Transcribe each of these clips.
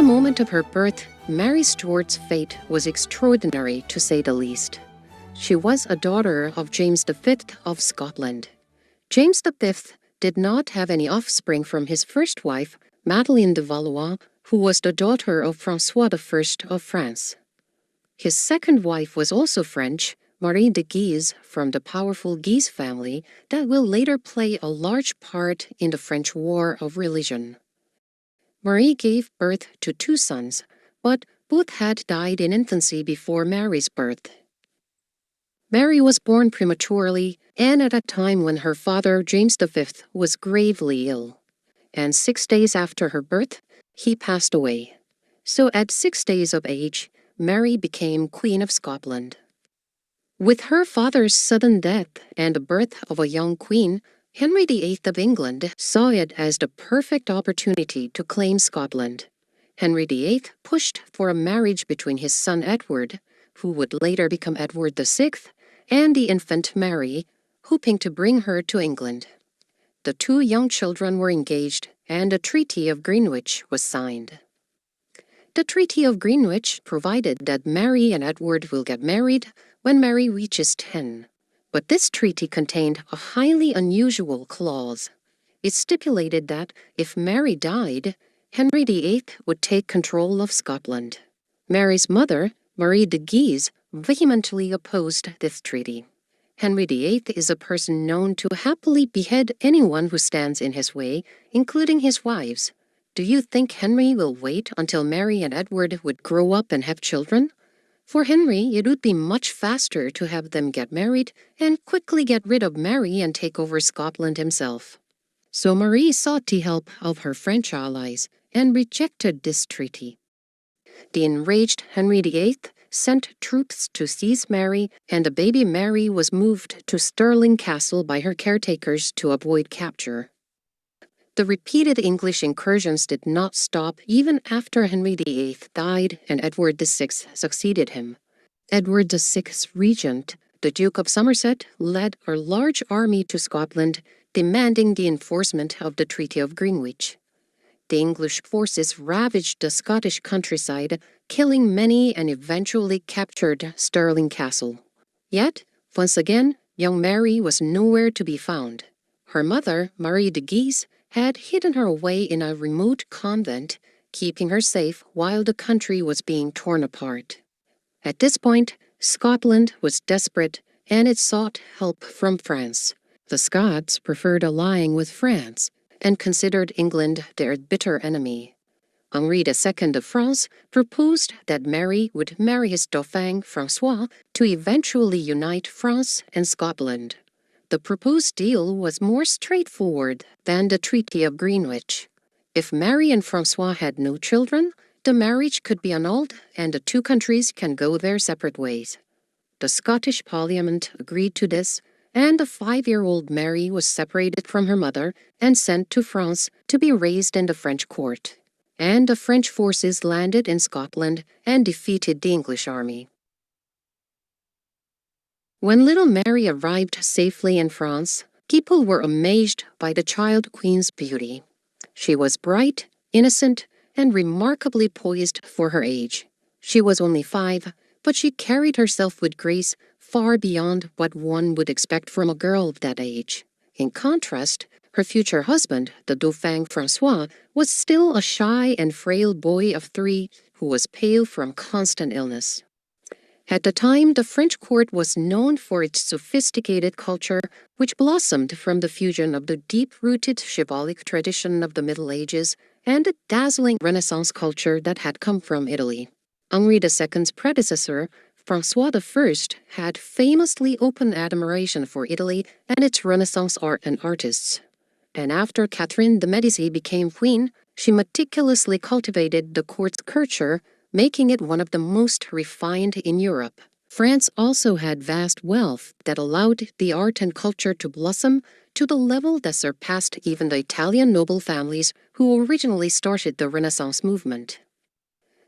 the moment of her birth, Mary Stuart's fate was extraordinary, to say the least. She was a daughter of James V of Scotland. James V did not have any offspring from his first wife, Madeleine de Valois, who was the daughter of François I of France. His second wife was also French, Marie de Guise, from the powerful Guise family that will later play a large part in the French War of Religion. Marie gave birth to 2 sons, but both had died in infancy before Mary's birth. Mary was born prematurely and at a time when her father, James V, was gravely ill. And 6 days after her birth, he passed away. So at 6 days of age, Mary became Queen of Scotland. With her father's sudden death and the birth of a young queen, Henry VIII of England saw it as the perfect opportunity to claim Scotland. Henry VIII pushed for a marriage between his son Edward, who would later become Edward VI, and the infant Mary, hoping to bring her to England. The 2 young children were engaged, and the Treaty of Greenwich was signed. The Treaty of Greenwich provided that Mary and Edward will get married when Mary reaches 10. But this treaty contained a highly unusual clause. It stipulated that if Mary died, Henry VIII would take control of Scotland. Mary's mother, Marie de Guise, vehemently opposed this treaty. Henry VIII is a person known to happily behead anyone who stands in his way, including his wives. Do you think Henry will wait until Mary and Edward would grow up and have children? For Henry, it would be much faster to have them get married and quickly get rid of Mary and take over Scotland himself. So Marie sought the help of her French allies and rejected this treaty. The enraged Henry VIII sent troops to seize Mary, and the baby Mary was moved to Stirling Castle by her caretakers to avoid capture. The repeated English incursions did not stop even after Henry VIII died and Edward VI succeeded him. Edward VI's regent, the Duke of Somerset, led a large army to Scotland, demanding the enforcement of the Treaty of Greenwich. The English forces ravaged the Scottish countryside, killing many and eventually captured Stirling Castle. Yet, once again, young Mary was nowhere to be found. Her mother, Marie de Guise, had hidden her away in a remote convent, keeping her safe while the country was being torn apart. At this point, Scotland was desperate, and it sought help from France. The Scots preferred allying with France and considered England their bitter enemy. Henri II of France proposed that Mary would marry his Dauphin François to eventually unite France and Scotland. The proposed deal was more straightforward than the Treaty of Greenwich. If Mary and François had no children, the marriage could be annulled and the 2 countries can go their separate ways. The Scottish Parliament agreed to this, and the 5-year-old Mary was separated from her mother and sent to France to be raised in the French court. And the French forces landed in Scotland and defeated the English army. When little Mary arrived safely in France, people were amazed by the child queen's beauty. She was bright, innocent, and remarkably poised for her age. She was only 5, but she carried herself with grace far beyond what one would expect from a girl of that age. In contrast, her future husband, the Dauphin François, was still a shy and frail boy of 3 who was pale from constant illness. At the time, the French court was known for its sophisticated culture, which blossomed from the fusion of the deep-rooted chivalric tradition of the Middle Ages and the dazzling Renaissance culture that had come from Italy. Henri II's predecessor, François I, had famously open admiration for Italy and its Renaissance art and artists. And after Catherine de Medici became queen, she meticulously cultivated the court's culture, making it one of the most refined in Europe. France also had vast wealth that allowed the art and culture to blossom to the level that surpassed even the Italian noble families who originally started the Renaissance movement.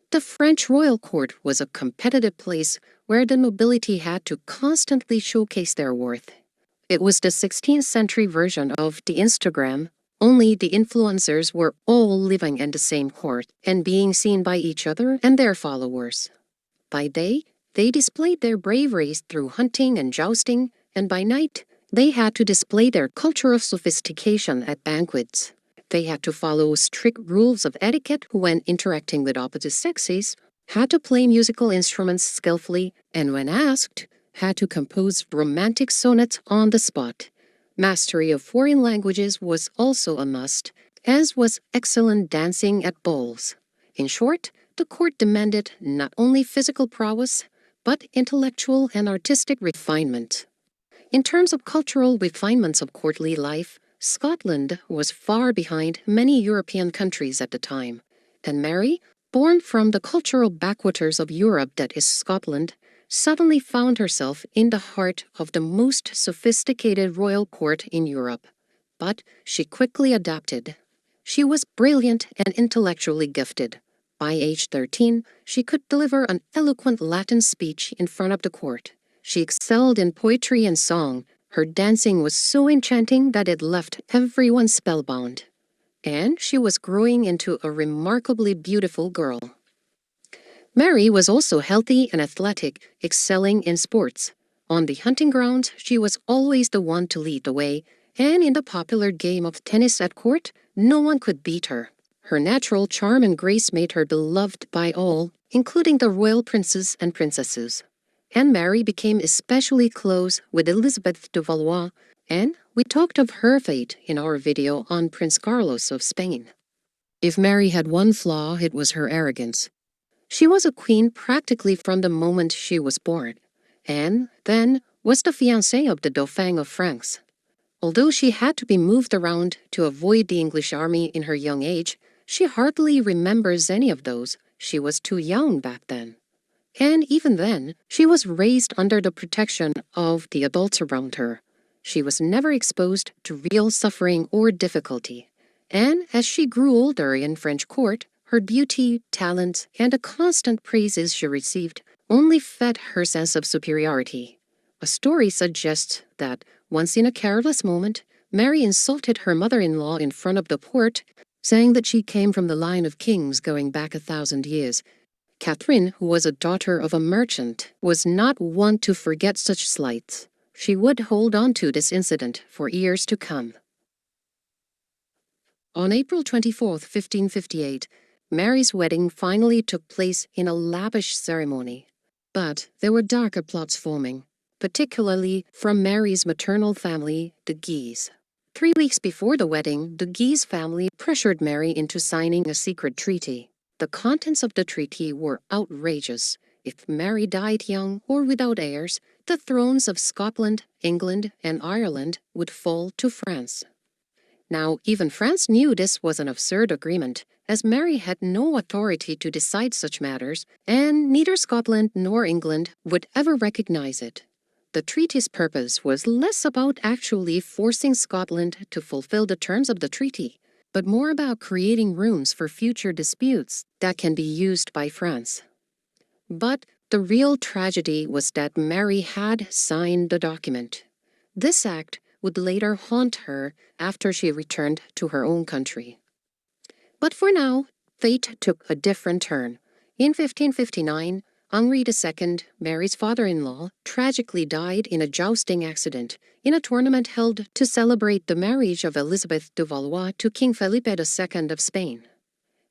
The French royal court was a competitive place where the nobility had to constantly showcase their worth. It was the 16th century version of the Instagram, Only the influencers were all living in the same court and being seen by each other and their followers. By day, they displayed their bravery through hunting and jousting, and by night, they had to display their cultural sophistication at banquets. They had to follow strict rules of etiquette when interacting with opposite sexes, had to play musical instruments skillfully, and when asked, had to compose romantic sonnets on the spot. Mastery of foreign languages was also a must, as was excellent dancing at balls. In short, the court demanded not only physical prowess, but intellectual and artistic refinement. In terms of cultural refinements of courtly life, Scotland was far behind many European countries at the time, and Mary, born from the cultural backwaters of Europe that is Scotland, suddenly found herself in the heart of the most sophisticated royal court in Europe. But she quickly adapted. She was brilliant and intellectually gifted. By age 13, she could deliver an eloquent Latin speech in front of the court. She excelled in poetry and song. Her dancing was so enchanting that it left everyone spellbound. And she was growing into a remarkably beautiful girl. Mary was also healthy and athletic, excelling in sports. On the hunting grounds, she was always the one to lead the way, and in the popular game of tennis at court, no one could beat her. Her natural charm and grace made her beloved by all, including the royal princes and princesses. And Mary became especially close with Elizabeth de Valois, and we talked of her fate in our video on Prince Carlos of Spain. If Mary had one flaw, it was her arrogance. She was a queen practically from the moment she was born, and then was the fiancée of the Dauphin of France. Although she had to be moved around to avoid the English army in her young age, she hardly remembers any of those. She was too young back then. And even then, she was raised under the protection of the adults around her. She was never exposed to real suffering or difficulty. And as she grew older in French court, her beauty, talent, and the constant praises she received only fed her sense of superiority. A story suggests that, once in a careless moment, Mary insulted her mother-in-law in front of the court, saying that she came from the line of kings going back 1,000 years. Catherine, who was a daughter of a merchant, was not one to forget such slights. She would hold on to this incident for years to come. On April 24, 1558, Mary's wedding finally took place in a lavish ceremony. But there were darker plots forming, particularly from Mary's maternal family, the Guise. 3 weeks before the wedding, the Guise family pressured Mary into signing a secret treaty. The contents of the treaty were outrageous. If Mary died young or without heirs, the thrones of Scotland, England, and Ireland would fall to France. Now, even France knew this was an absurd agreement, as Mary had no authority to decide such matters, and neither Scotland nor England would ever recognize it. The treaty's purpose was less about actually forcing Scotland to fulfill the terms of the treaty, but more about creating rooms for future disputes that can be used by France. But the real tragedy was that Mary had signed the document. This act would later haunt her after she returned to her own country. But for now, fate took a different turn. In 1559, Henri II, Mary's father-in-law, tragically died in a jousting accident in a tournament held to celebrate the marriage of Elizabeth de Valois to King Felipe II of Spain.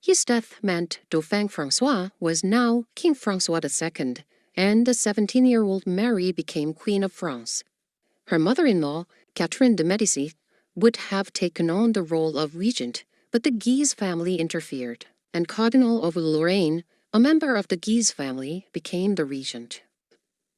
His death meant Dauphin François was now King François II, and the 17-year-old Mary became Queen of France. Her mother-in-law, Catherine de Medici, would have taken on the role of regent, but the Guise family interfered, and Cardinal of Lorraine, a member of the Guise family, became the regent.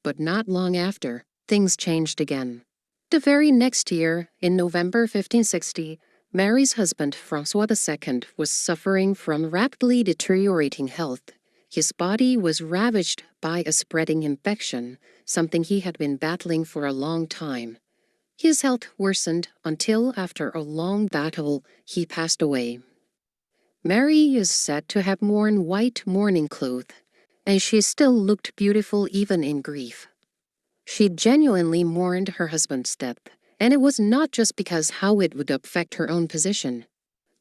But not long after, things changed again. The very next year, in November 1560, Mary's husband, François II, was suffering from rapidly deteriorating health. His body was ravaged by a spreading infection, something he had been battling for a long time. His health worsened until, after a long battle, he passed away. Mary is said to have worn white mourning cloth, and she still looked beautiful even in grief. She genuinely mourned her husband's death, And it was not just because how it would affect her own position.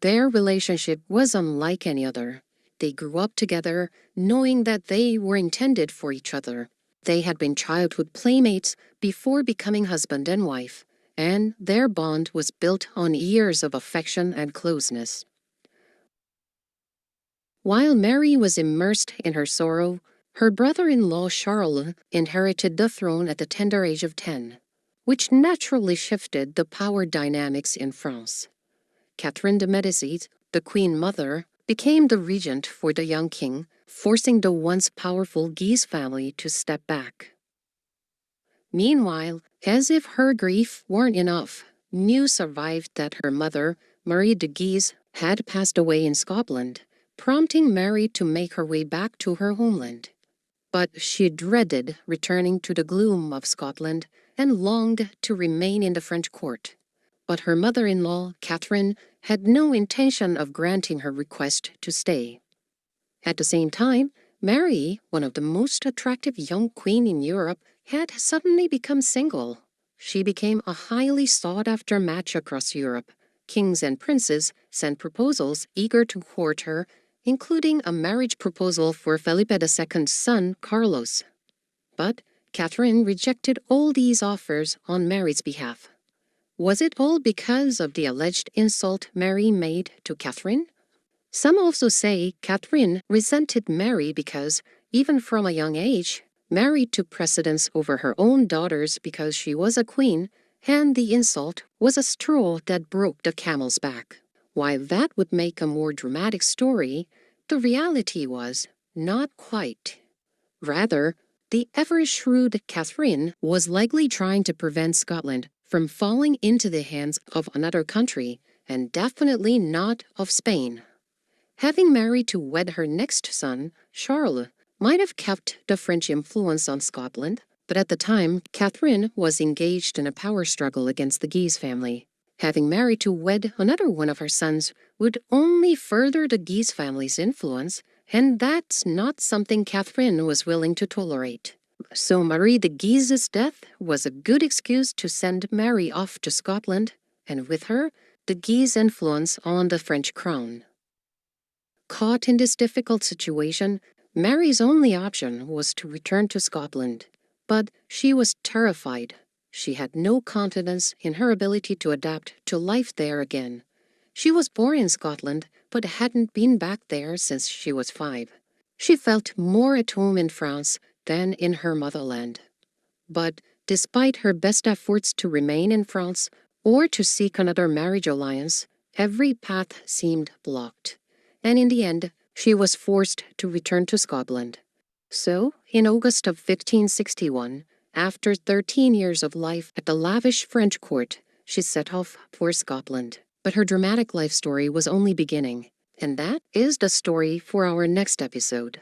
Their relationship was unlike any other. They grew up together, knowing that they were intended for each other. They had been childhood playmates before becoming husband and wife, and their bond was built on years of affection and closeness. While Mary was immersed in her sorrow, her brother-in-law Charles inherited the throne at the tender age of 10, which naturally shifted the power dynamics in France. Catherine de' Medici, the Queen Mother, became the regent for the young king, forcing the once powerful Guise family to step back. Meanwhile, as if her grief weren't enough, news survived that her mother, Marie de Guise, had passed away in Scotland, prompting Mary to make her way back to her homeland. But she dreaded returning to the gloom of Scotland and longed to remain in the French court. But her mother-in-law, Catherine, had no intention of granting her request to stay. At the same time, Mary, one of the most attractive young queen in Europe, had suddenly become single. She became a highly sought-after match across Europe. Kings and princes sent proposals eager to court her, including a marriage proposal for Felipe II's son, Carlos. But Catherine rejected all these offers on Mary's behalf. Was it all because of the alleged insult Mary made to Catherine? Some also say Catherine resented Mary because, even from a young age, Mary took precedence over her own daughters because she was a queen, and the insult was a straw that broke the camel's back. While that would make a more dramatic story, the reality was not quite. Rather, the ever-shrewd Catherine was likely trying to prevent Scotland from falling into the hands of another country, and definitely not of Spain. Having Mary to wed her next son, Charles, might have kept the French influence on Scotland, but at the time, Catherine was engaged in a power struggle against the Guise family. Having Mary to wed another one of her sons would only further the Guise family's influence, and that's not something Catherine was willing to tolerate. So Marie de Guise's death was a good excuse to send Mary off to Scotland, and with her, the Guise influence on the French crown. Caught in this difficult situation, Mary's only option was to return to Scotland. But she was terrified. She had no confidence in her ability to adapt to life there again. She was born in Scotland, but hadn't been back there since she was 5. She felt more at home in France than in her motherland. But despite her best efforts to remain in France or to seek another marriage alliance, every path seemed blocked. And in the end, she was forced to return to Scotland. So, in August of 1561, after 13 years of life at the lavish French court, she set off for Scotland. But her dramatic life story was only beginning, and that is the story for our next episode.